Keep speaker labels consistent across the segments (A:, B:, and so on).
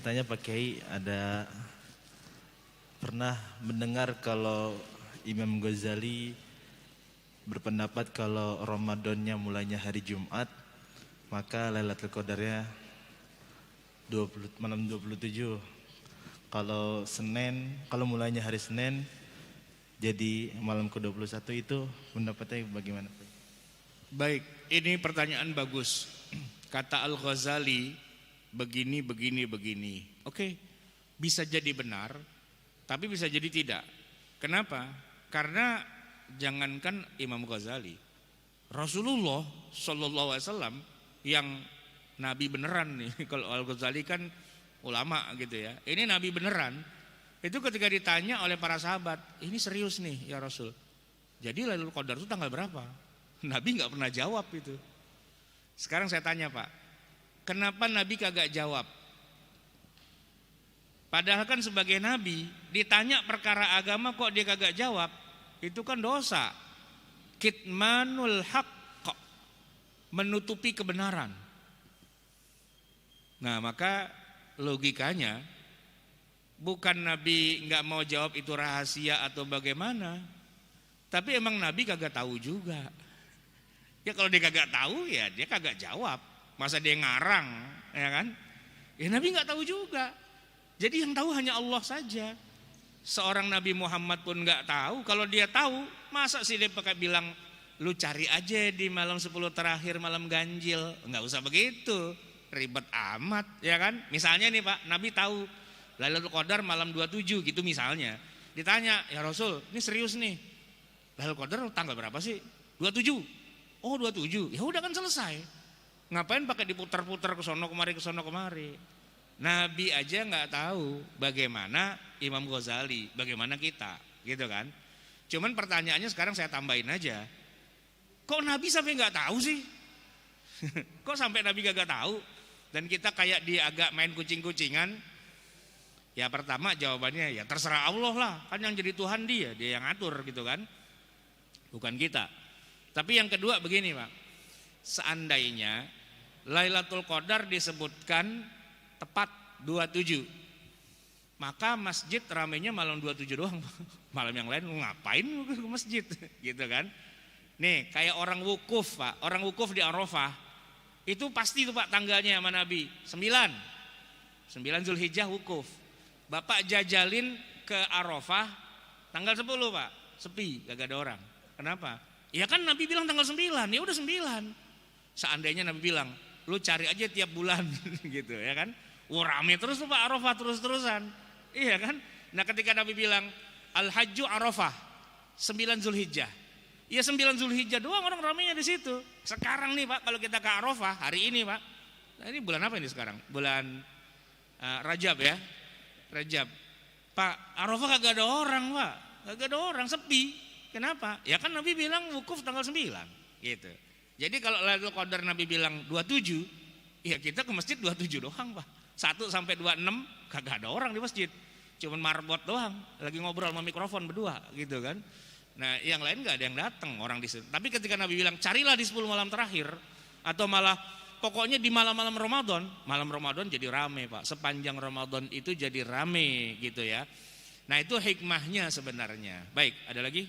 A: Tanya Pak Kiai, ada pernah mendengar kalau Imam Ghazali berpendapat kalau Ramadannya mulainya hari Jumat, maka Lailatul Qadarnya malam 27. Kalau mulainya hari Senin jadi malam ke-21, itu pendapatnya bagaimana Pak?
B: Baik, ini pertanyaan bagus. Kata Al-Ghazali begini. Oke, bisa jadi benar, tapi bisa jadi tidak. Kenapa? Karena jangankan Imam Ghazali, Rasulullah Shallallahu Alaihi Wasallam yang Nabi beneran nih. Kalau Al-Ghazali kan ulama gitu ya. Ini Nabi beneran. Itu ketika ditanya oleh para sahabat, ini serius nih ya Rasul. Jadi Lailatul Qadar itu tanggal berapa? Nabi nggak pernah jawab itu. Sekarang saya tanya Pak, kenapa Nabi kagak jawab? Padahal kan sebagai Nabi ditanya perkara agama kok dia kagak jawab, itu kan dosa. Kitmanul haqq, menutupi kebenaran. Nah maka logikanya bukan Nabi nggak mau jawab itu rahasia atau bagaimana, tapi emang Nabi kagak tahu juga. Ya kalau dia kagak tahu ya dia kagak jawab. Masa dia ngarang, ya kan? Ya Nabi nggak tahu juga. Jadi yang tahu hanya Allah saja. Seorang Nabi Muhammad pun nggak tahu. Kalau dia tahu, masa sih dia pakai bilang lu cari aja di malam 10 terakhir malam ganjil. Nggak usah begitu, ribet amat, ya kan? Misalnya nih Pak, Nabi tahu Lailatul Qadar malam 27 gitu misalnya. Ditanya, ya Rasul, ini serius nih. Lailatul Qadar tanggal berapa sih? 27. Oh 27, ya udah kan selesai. Ngapain pakai diputar-putar ke sono kemari. Nabi aja nggak tahu, bagaimana Imam Ghazali, bagaimana kita, gitu kan? Cuman pertanyaannya sekarang saya tambahin aja. Kok Nabi sampai nggak tahu sih? Kok sampai Nabi gak tahu? Dan kita kayak dia agak main kucing-kucingan. Ya pertama jawabannya ya terserah Allah lah, kan yang jadi Tuhan dia yang atur gitu kan, bukan kita. Tapi yang kedua begini Pak, seandainya Lailatul Qadar disebutkan tepat 27, maka masjid ramenya malam 27 doang. Malam yang lain ngapain ke masjid gitu kan. Nih kayak orang wukuf Pak, orang wukuf di Arafah itu pasti tuh Pak tanggalnya sama Nabi 9 Zulhijjah wukuf. Bapak jajalin ke Arafah tanggal 10 Pak, sepi, gak ada orang. Kenapa? Ya kan Nabi bilang tanggal 9, ya udah 9. Seandainya Nabi bilang, lu cari aja tiap bulan gitu ya kan. Wah rame terus tuh Pak Arafah terus-terusan. Iya kan? Nah ketika Nabi bilang Al-Hajju Arafah 9 Zulhijjah. Ya 9 Zulhijjah doang orang ramenya di situ. Sekarang nih Pak kalau kita ke Arafah hari ini Pak. Nah, ini bulan apa ini sekarang? Bulan Rajab ya. Rajab. Pak Arafah kagak ada orang Pak. Kagak ada orang, sepi. Kenapa? Ya kan Nabi bilang wukuf tanggal 9 gitu. Jadi kalau Lailatul Qadar Nabi bilang 27, ya kita ke masjid 27 doang Pak. 1 sampai 26 kagak ada orang di masjid. Cuman marbot doang, lagi ngobrol sama mikrofon berdua gitu kan. Nah, yang lain enggak ada yang datang orang di situ. Tapi ketika Nabi bilang carilah di 10 malam terakhir atau malah pokoknya di malam-malam Ramadan jadi rame Pak. Sepanjang Ramadan itu jadi rame gitu ya. Nah, itu hikmahnya sebenarnya. Baik, ada lagi?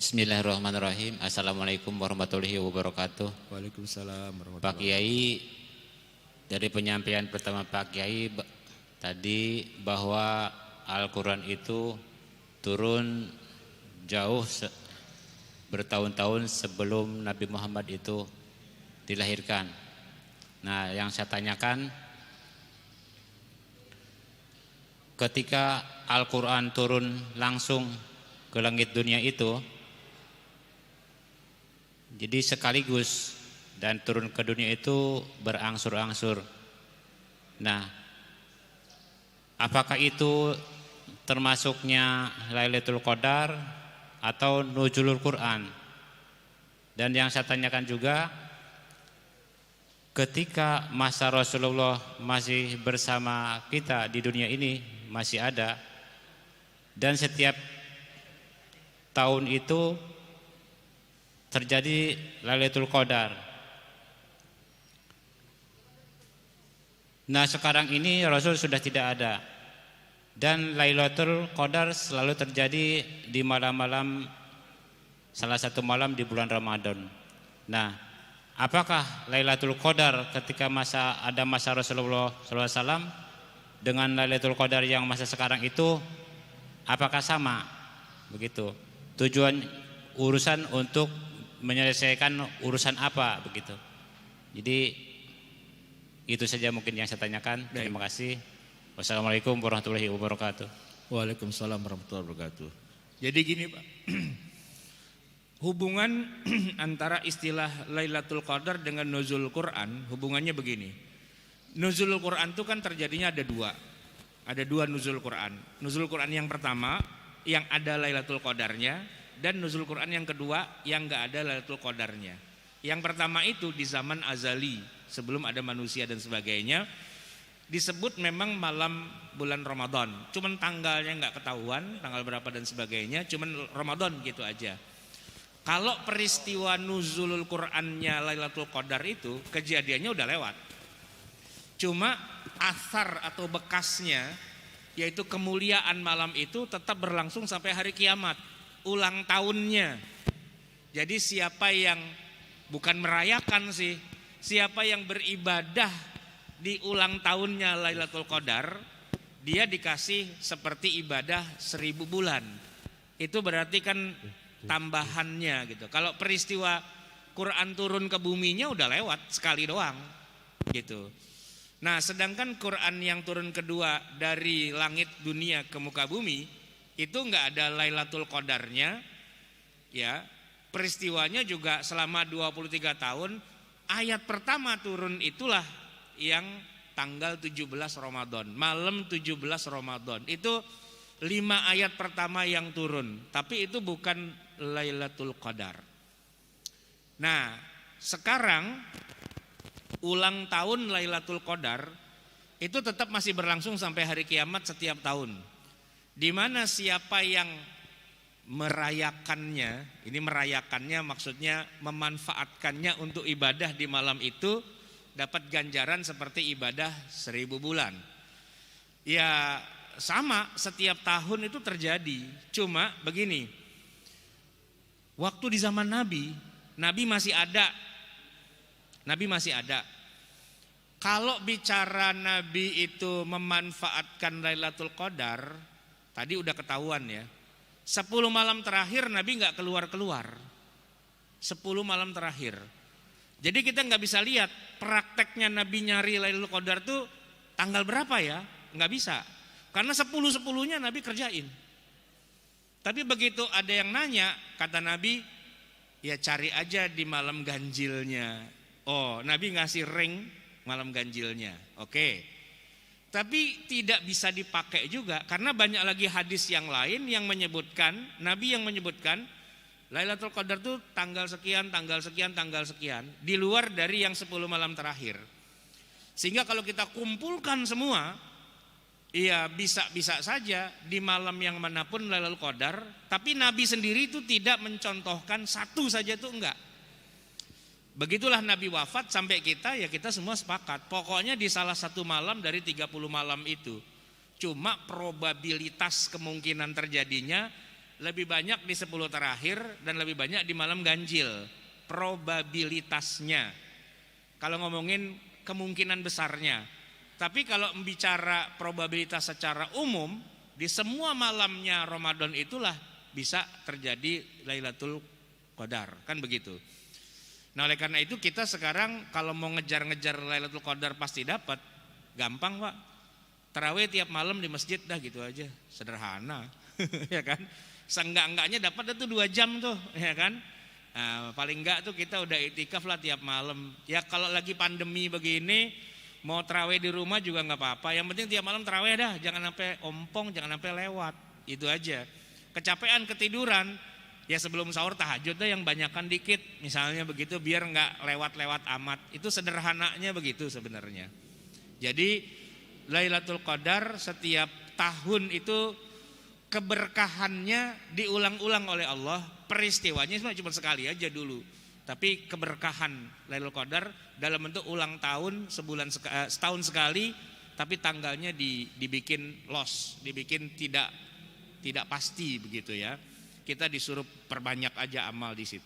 C: Bismillahirrahmanirrahim. Assalamualaikum warahmatullahi wabarakatuh.
B: Waalaikumsalam warahmatullahi
C: Pak Kiai, dari penyampaian pertama Pak Kiai tadi bahwa Al-Quran itu turun jauh bertahun-tahun sebelum Nabi Muhammad itu dilahirkan. Nah yang saya tanyakan, ketika Al-Quran turun langsung ke langit dunia itu, jadi sekaligus dan turun ke dunia itu berangsur-angsur. Nah, apakah itu termasuknya Lailatul Qadar atau Nuzulul Quran? Dan yang saya tanyakan juga, ketika masa Rasulullah masih bersama kita di dunia ini, masih ada, dan setiap tahun itu terjadi Lailatul Qadar. Nah, sekarang ini Rasul sudah tidak ada, dan Lailatul Qadar selalu terjadi di malam-malam, salah satu malam di bulan Ramadan. Nah, apakah Lailatul Qadar ketika ada masa Rasulullah SAW dengan Lailatul Qadar yang masa sekarang itu apakah sama? Begitu. Tujuan urusan untuk menyelesaikan urusan apa begitu. Jadi itu saja mungkin yang saya tanyakan. Terima kasih. Wassalamualaikum warahmatullahi wabarakatuh.
B: Waalaikumsalam warahmatullahi wabarakatuh. Jadi gini Pak, hubungan antara istilah Lailatul Qadar dengan nuzul Quran, hubungannya begini. Nuzul Quran itu kan terjadinya ada dua nuzul Quran. Nuzul Quran yang pertama yang ada Lailatul Qadarnya, dan nuzul Quran yang kedua yang enggak ada Lailatul Qadarnya. Yang pertama itu di zaman azali, sebelum ada manusia dan sebagainya, disebut memang malam bulan Ramadan. Cuman tanggalnya enggak ketahuan, tanggal berapa dan sebagainya, cuman Ramadan gitu aja. Kalau peristiwa nuzulul Qur'annya Lailatul Qadar itu kejadiannya udah lewat. Cuma asar atau bekasnya, yaitu kemuliaan malam itu tetap berlangsung sampai hari kiamat, ulang tahunnya. Jadi siapa yang bukan merayakan sih, siapa yang beribadah di ulang tahunnya Lailatul Qadar, dia dikasih seperti ibadah 1000 bulan. Itu berarti kan tambahannya gitu. Kalau peristiwa Quran turun ke buminya udah lewat sekali doang gitu. Nah, sedangkan Quran yang turun kedua dari langit dunia ke muka bumi itu enggak ada Lailatul Qadarnya, ya. Peristiwanya juga selama 23 tahun. Ayat pertama turun itulah yang tanggal 17 Ramadan, malam 17 Ramadan. Itu 5 ayat pertama yang turun, tapi itu bukan Lailatul Qadar. Nah, sekarang ulang tahun Lailatul Qadar itu tetap masih berlangsung sampai hari kiamat setiap tahun. Di mana siapa yang merayakannya, ini merayakannya maksudnya memanfaatkannya untuk ibadah di malam itu, dapat ganjaran seperti ibadah 1000 bulan. Ya sama, setiap tahun itu terjadi. Cuma begini, waktu di zaman Nabi masih ada. Nabi masih ada. Kalau bicara Nabi itu memanfaatkan Lailatul Qadar, tadi udah ketahuan ya. 10 malam terakhir Nabi nggak keluar-keluar. 10 malam terakhir. Jadi kita nggak bisa lihat prakteknya Nabi nyari Lailatul Qadar tuh tanggal berapa ya? Nggak bisa. Karena 10-10-nya Nabi kerjain. Tapi begitu ada yang nanya, kata Nabi, ya cari aja di malam ganjilnya. Oh, Nabi ngasih ring malam ganjilnya. Oke. Tapi tidak bisa dipakai juga karena banyak lagi hadis yang lain yang menyebutkan, Nabi yang menyebutkan Lailatul Qadar itu tanggal sekian, tanggal sekian, tanggal sekian, di luar dari yang 10 malam terakhir. Sehingga kalau kita kumpulkan semua, iya bisa saja di malam yang manapun Lailatul Qadar, tapi Nabi sendiri itu tidak mencontohkan satu saja itu enggak. Begitulah Nabi wafat sampai kita, ya kita semua sepakat. Pokoknya di salah satu malam dari 30 malam itu. Cuma probabilitas kemungkinan terjadinya lebih banyak di 10 terakhir dan lebih banyak di malam ganjil. Probabilitasnya. Kalau ngomongin kemungkinan besarnya. Tapi kalau bicara probabilitas secara umum, di semua malamnya Ramadan itulah bisa terjadi Lailatul Qadar. Kan begitu. Nah, oleh karena itu kita sekarang kalau mau ngejar-ngejar Lailatul Qadar pasti dapat, gampang Pak. Tarawih tiap malam di masjid dah gitu aja, sederhana, ya kan? Seenggak-enggaknya dapat itu 2 jam tuh, ya kan? Nah, paling enggak tuh kita udah iktikaf lah tiap malam. Ya kalau lagi pandemi begini, mau tarawih di rumah juga nggak apa-apa. Yang penting tiap malam tarawih dah, jangan sampai ompong, jangan sampai lewat, itu aja. Kecapean, ketiduran, ya sebelum sahur tahajud tuh yang banyakan dikit, misalnya begitu, biar nggak lewat-lewat amat. Itu sederhananya begitu sebenarnya. Jadi Lailatul Qadar setiap tahun itu keberkahannya diulang-ulang oleh Allah. Peristiwanya cuma sekali aja dulu, tapi keberkahan Lailatul Qadar dalam bentuk ulang tahun, setahun sekali, tapi tanggalnya dibikin lost, dibikin tidak pasti begitu ya. Kita disuruh perbanyak aja amal di situ.